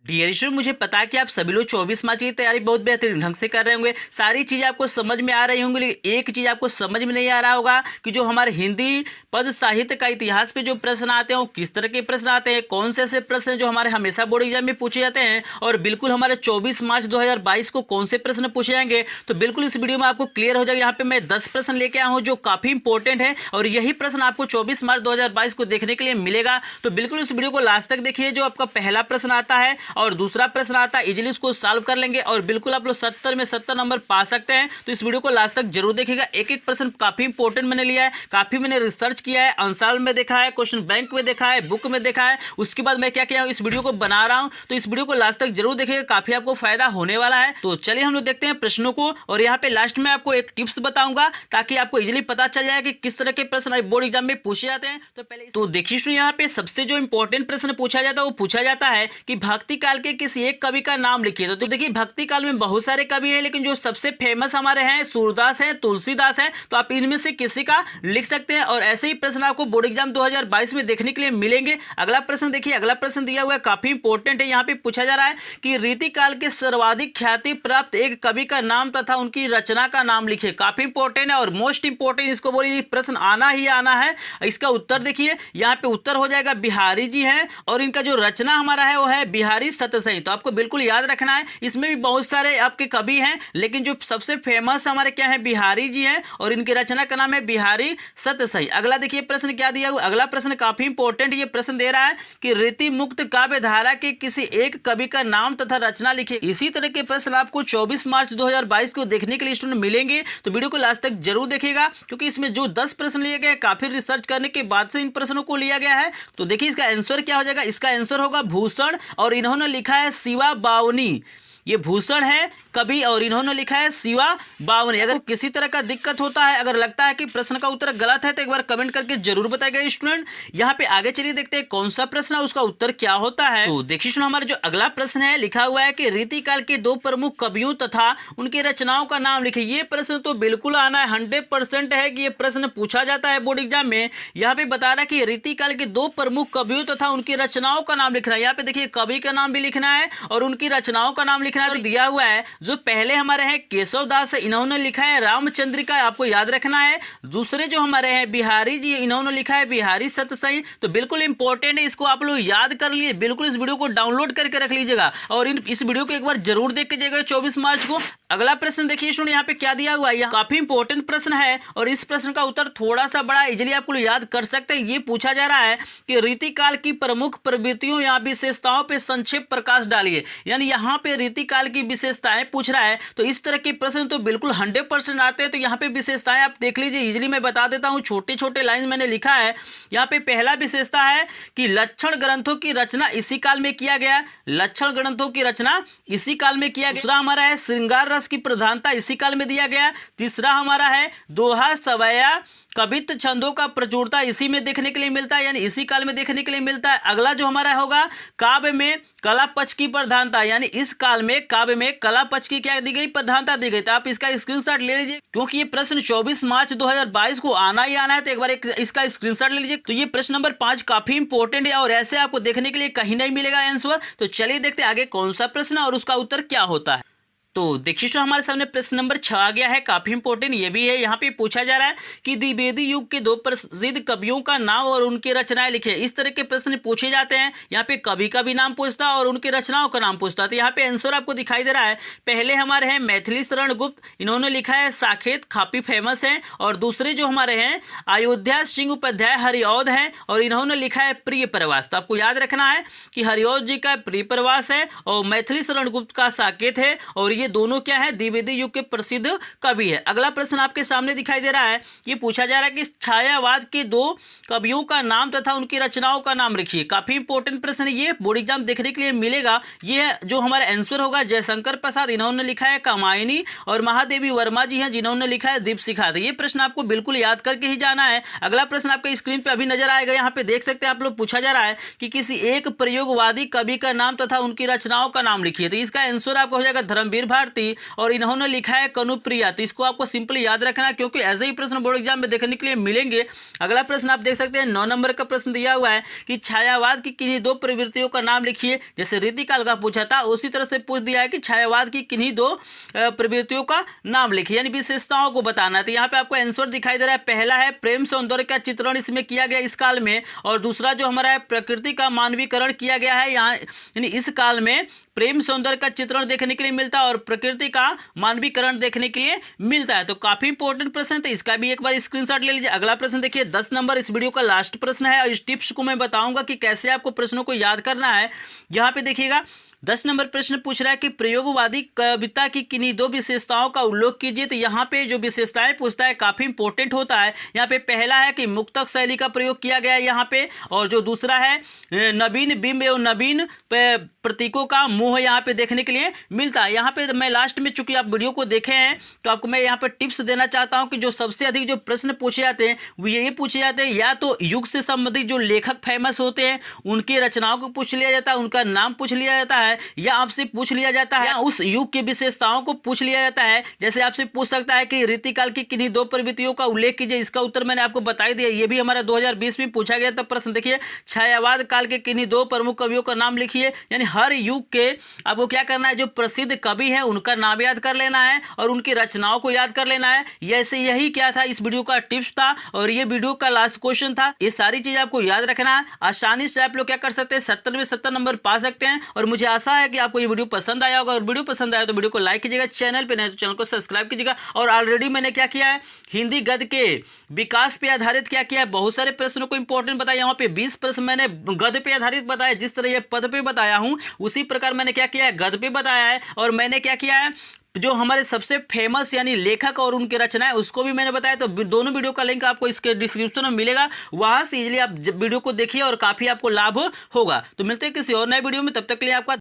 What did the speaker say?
Dear student, मुझे पता है कि आप सभी लोग 24 मार्च की तैयारी बहुत बेहतरीन ढंग से कर रहे होंगे। सारी चीज़ें आपको समझ में आ रही होंगी, लेकिन एक चीज़ आपको समझ में नहीं आ रहा होगा कि जो हमारे हिंदी पद साहित्य का इतिहास पे जो प्रश्न आते हैं वो किस तरह के प्रश्न आते हैं, कौन से ऐसे प्रश्न हैं जो हमारे हमेशा बोर्ड एग्जाम में पूछे जाते हैं, और बिल्कुल हमारे 24 मार्च 2022 को कौन से प्रश्न पूछे जाएंगे। तो बिल्कुल इस वीडियो में आपको क्लियर हो जाएगा। यहाँ पे मैं 10 प्रश्न लेके आया हूँ जो काफ़ी इंपॉर्टेंट है, और यही प्रश्न आपको 24 मार्च 2022 को देखने के लिए मिलेगा। तो बिल्कुल इस वीडियो को लास्ट तक देखिए। जो आपका पहला प्रश्न आता है और दूसरा प्रश्न आता है, इजीली उसको सॉल्व कर लेंगे और बिल्कुल आप लोग 70 में 70 नंबर पा सकते हैं। तो इस वीडियो को लास्ट तक जरूर देखिएगा। एक एक प्रश्न काफी इंपॉर्टेंट मैंने लिया है, काफी मैंने रिसर्च किया है, आंसर में देखा है, क्वेश्चन बैंक में देखा है, बुक में देखा है। उसके बाद मैं क्या किया हूं, इस वीडियो को बना रहा हूं। तो इस वीडियो को लास्ट तक जरूर देखिएगा, काफी आपको फायदा होने वाला है। तो चलिए हम लोग देखते हैं प्रश्नों को, और यहाँ पे लास्ट में आपको एक टिप्स बताऊंगा ताकि आपको इजिली पता चल जाए कि किस तरह के प्रश्न बोर्ड एग्जाम में पूछे जाते हैं। तो पहले तो देखिए यहाँ पे सबसे जो इंपॉर्टेंट प्रश्न पूछा जाता है वो पूछा जाता है कि भक्ति काल के किसी एक कवि का नाम लिखिए। तो देखिए भक्ति काल में बहुत सारे कवि हैं, लेकिन जो सबसे फेमस हमारे हैं सूरदास हैं, तुलसीदास हैं। तो आप इनमें से किसी का लिख सकते हैं, और ऐसे ही प्रश्न आपको बोर्ड एग्जाम 2022 में देखने के लिए मिलेंगे। अगला प्रश्न देखिए, अगला प्रश्न दिया हुआ है, काफी इंपॉर्टेंट है। यहाँ पे पूछा जा रहा है कि रीति काल के सर्वाधिक ख्याति प्राप्त एक कवि का नाम तथा उनकी रचना का नाम लिखिए। काफी इंपॉर्टेंट है और मोस्ट इंपॉर्टेंट, इसको बोलिए प्रश्न आना ही आना है। इसका उत्तर देखिए, यहाँ पे उत्तर हो जाएगा बिहारी जी हैं, और इनका जो रचना हमारा है वो है बिहारी सतसई। तो आपको बिल्कुल याद रखना है, इसमें भी बहुत सारे आपके कवि हैं, लेकिन जो सबसे फेमस हमारे क्या है, बिहारी जी हैं, और इनकी रचना का नाम है बिहारी सतसई। अगला देखिए प्रश्न क्या दिया हुआ, अगला प्रश्न काफी इंपॉर्टेंट ये प्रश्न दे रहा है कि रीति मुक्त काव्य धारा के किसी एक कवि का नाम तथा रचना लिखिए। इसी तरह के प्रश्न आपको 24 मार्च 2022 को देखने के लिए स्टूडेंट मिलेंगे। तो वीडियो को लास्ट तक जरूर देखिएगा, क्योंकि इसमें जो 10 प्रश्न लिए गए काफी रिसर्च करने के बाद से इन प्रश्नों को लिया गया है। तो देखिए इसका आंसर क्या हो जाएगा, इसका आंसर होगा भूषण, और इन्होंने लिखा है शिवा बावनी। ये भूषण है कवि, और इन्होंने लिखा है शिवा बावनी। अगर किसी तरह का दिक्कत होता है, अगर लगता है कि प्रश्न का उत्तर गलत है, तो एक बार कमेंट करके जरूर बताइएगा स्टूडेंट। यहाँ पे आगे चलिए देखते हैं कौन सा प्रश्न है, उसका उत्तर क्या होता है। तो देखिए स्टूडेंट, हमारा जो अगला प्रश्न है लिखा हुआ है कि रीति काल के दो प्रमुख कवियों तथा उनकी रचनाओं का नाम लिखिए। ये प्रश्न तो बिल्कुल आना है, 100% है कि ये प्रश्न पूछा जाता है बोर्ड एग्जाम में। यहाँ पे बता रहा है कि रीति काल के दो प्रमुख कवियों तथा उनकी रचनाओं का नाम लिखना है। यहाँ पे देखिए कवि का नाम भी लिखना है और उनकी रचनाओं का नाम लिखना है। दिया हुआ है जो पहले हमारे हैं केशव दास है, इन्होंने लिखा है रामचंद्रिका, आपको याद रखना है। दूसरे जो हमारे हैं बिहारी जी, इन्होंने लिखा है बिहारी सतसई। तो बिल्कुल इंपॉर्टेंट है, इसको आप लोग याद कर लिए। बिल्कुल इस वीडियो को डाउनलोड करके रख लीजिएगा, और इस वीडियो को एक बार जरूर देख के जाइएगा 24 मार्च को। अगला प्रश्न देखिए स्टूडेंट, यहाँ पे क्या दिया हुआ है, काफी इंपॉर्टेंट प्रश्न है, और इस प्रश्न का उत्तर थोड़ा सा बड़ा इजिली आप लोग याद कर सकते हैं। ये पूछा जा रहा है कि रीति काल की प्रमुख प्रवृत्तियों या विशेषताओं पे संक्षेप प्रकाश डालिए। यानी यहाँ पे रीति काल की विशेषताएं पूछ रहा है। तो इस तरह के प्रश्न तो बिल्कुल 100% आते हैं। तो यहाँ पे विशेषताएं आप देख लीजिए, इजीली मैं बता देता हूँ, छोटे छोटे लाइन मैंने लिखा है। यहाँ पे पहला विशेषता है कि लक्षण ग्रंथों की रचना इसी काल में किया गया। लक्षण ग्रंथों की रचना इसी काल में किया गया। दूसरा हमारा है श्रृंगार रस की प्रधानता इसी काल में दिया गया। तीसरा हमारा है दोहा सवैया कवित्व छंदों का प्रचुरता इसी में देखने के लिए मिलता है, यानी इसी काल में देखने के लिए मिलता है। अगला जो हमारा होगा काव्य में कला पक्ष की प्रधानता, यानी इस काल में काव्य में कला पक्ष की क्या दी गई, प्रधानता दी गई। तो आप इसका स्क्रीनशॉट ले लीजिए, क्योंकि ये प्रश्न 24 मार्च 2022 को आना ही आना है। तो एक बार इसका स्क्रीनशॉट ले लीजिए। तो ये प्रश्न नंबर 5 काफी इंपॉर्टेंट है, और ऐसे आपको देखने के लिए कहीं नहीं मिलेगा आंसर। तो चलिए देखते हैं आगे कौन सा प्रश्न और उसका उत्तर क्या होता है। तो देखिए तो हमारे सामने प्रश्न नंबर 6 आ गया है, काफी इंपॉर्टेंट ये भी है। यहाँ पे पूछा जा रहा है कि द्विवेदी युग के दो प्रसिद्ध कवियों का नाम और उनकी रचनाएं लिखे। इस तरह के प्रश्न पूछे जाते हैं। यहाँ पे कवि का भी नाम पूछता है और उनकी रचनाओं का नाम पूछता है। तो यहाँ पे आंसर आपको दिखाई दे रहा है। पहले हमारे हैं मैथिली शरण गुप्त, इन्होंने लिखा है साकेत, काफी फेमस है। और दूसरे जो हमारे हैं अयोध्या सिंह उपाध्याय हरिऔध है, और इन्होंने लिखा है प्रिय प्रवास। तो आपको याद रखना है कि हरिऔध जी का प्रिय प्रवास है और मैथिली शरण गुप्त का साकेत है, और ये दोनों क्या है, द्विवेदी युग के प्रसिद्ध कवि है। अगला प्रश्न आपके सामने दिखाई दे रहा है, ये पूछा जा रहा है कि छायावाद के दो कवियों का नाम तथा उनकी रचनाओं का नाम लिखिए। काफी इंपॉर्टेंट प्रश्न है, ये बोर्ड एग्जाम देखने के लिए मिलेगा। ये जो हमारा आंसर होगा जयशंकर प्रसाद, इन्होंने लिखा है कामायनी, और महादेवी वर्मा जी हैं जिन्होंने लिखा है दीपशिखा। ये प्रश्न आपको बिल्कुल याद करके ही जाना है। अगला प्रश्न आपके स्क्रीन पे अभी नजर आएगा, यहाँ पे देख सकते हैं आप लोग। पूछा जा रहा है कि किसी एक प्रयोगवादी कवि का नाम तथा उनकी रचनाओं का नाम लिखिए। तो इसका आंसर आपको हो जाएगा धर्मवीर भारती और इन्होंने लिखा है कनुप्रिया। तो इसको आपको सिंपली याद रखना, क्योंकि ऐसे ही प्रश्न बोर्ड एग्जाम में देखने के लिए मिलेंगे। अगला प्रश्न आप देख सकते हैं 9 नंबर का प्रश्न दिया हुआ है कि छायावाद की किन्हीं दो प्रवृत्तियों का नाम लिखिए। जैसे रीतिकाल का पूछा था उसी तरह से पूछ दिया है कि छायावाद की किन्हीं दो प्रवृत्तियों का नाम लिखिए, यानी विशेषताओं को बताना। तो यहाँ पे आपको आंसर दिखाई दे रहा है। पहला है प्रेम सौंदर्य का चित्रण इसमें किया गया इस काल में, और दूसरा जो हमारा है प्रकृति का मानवीकरण किया गया है यहाँ, यानी इस काल में प्रेम सौंदर्य का चित्रण देखने के लिए मिलता है और प्रकृति का मानवीकरण देखने के लिए मिलता है। तो काफी इंपॉर्टेंट प्रश्न है, तो इसका भी एक बार स्क्रीनशॉट ले लीजिए। अगला प्रश्न देखिए 10 नंबर, इस वीडियो का लास्ट प्रश्न है और इस टिप्स को मैं बताऊंगा कि कैसे आपको प्रश्नों को याद करना है। यहाँ पे देखिएगा 10 नंबर प्रश्न पूछ रहा है कि प्रयोगवादी कविता की किन्हीं दो विशेषताओं का उल्लेख कीजिए। तो यहाँ पे जो विशेषताएं पूछता है काफी इंपॉर्टेंट होता है। यहाँ पे पहला है कि मुक्तक शैली का प्रयोग किया गया है यहाँ पे, और जो दूसरा है नवीन बिंब एवं नवीन प्रतीकों का मोह यहाँ पे देखने के लिए मिलता है। यहाँ पे मैं लास्ट में, चूंकि आप वीडियो को देखे हैं तो आपको मैं यहाँ पे टिप्स देना चाहता हूँ कि जो सबसे अधिक जो प्रश्न पूछे जाते हैं वो ये पूछे जाते हैं, या तो युग से संबंधित जो लेखक फेमस होते हैं उनकी रचनाओं को पूछ लिया जाता है, उनका नाम पूछ लिया जाता है, या आपसे पूछ लिया जाता है, या उस युग की विशेषताओं को पूछ लिया जाता है। जैसे आपसे पूछ सकता है कि रीतिकाल की किन्हीं दो प्रवृत्तियों का उल्लेख कीजिए, इसका उत्तर मैंने आपको बता ही दिया। ये भी हमारा 2020 में पूछा गया था प्रश्न। देखिए छायावाद काल के किन्हीं दो प्रमुख कवियों का नाम लिखिए, यानी हर युग के आपको क्या करना है, जो प्रसिद्ध कवि है उनका नाम याद कर लेना है और उनकी रचनाओं को याद कर लेना है। ऐसे यही क्या था, इस वीडियो का टिप्स था और ये वीडियो का लास्ट क्वेश्चन था। ये सारी चीज आपको याद रखना है। आसानी से आप लोग क्या कर सकते हैं, 70 में 70 नंबर पा सकते हैं। और मुझे आशा है कि आपको ये वीडियो पसंद आया होगा, और वीडियो पसंद आया तो वीडियो को लाइक कीजिएगा, चैनल पे नए तो चैनल को सब्सक्राइब कीजिएगा। और ऑलरेडी मैंने क्या किया है, हिंदी गद्य के विकास पे आधारित क्या किया है, बहुत सारे प्रश्नों को इंपॉर्टेंट बताया। यहाँ पे 20 प्रश्न मैंने गद्य पे आधारित बताया, जिस तरह ये पद पे बताया हूँ उसी प्रकार मैंने क्या किया है, गद्य पे बताया है। और मैंने क्या किया है, जो हमारे सबसे फेमस यानी लेखक और उनकी रचनाएं उसको भी मैंने बताया। तो दोनों वीडियो का लिंक आपको इसके डिस्क्रिप्शन में मिलेगा, वहां से इजीली आप वीडियो को देखिए और काफी आपको लाभ होगा। तो मिलते हैं किसी और नए वीडियो में, तब तक के लिए आपका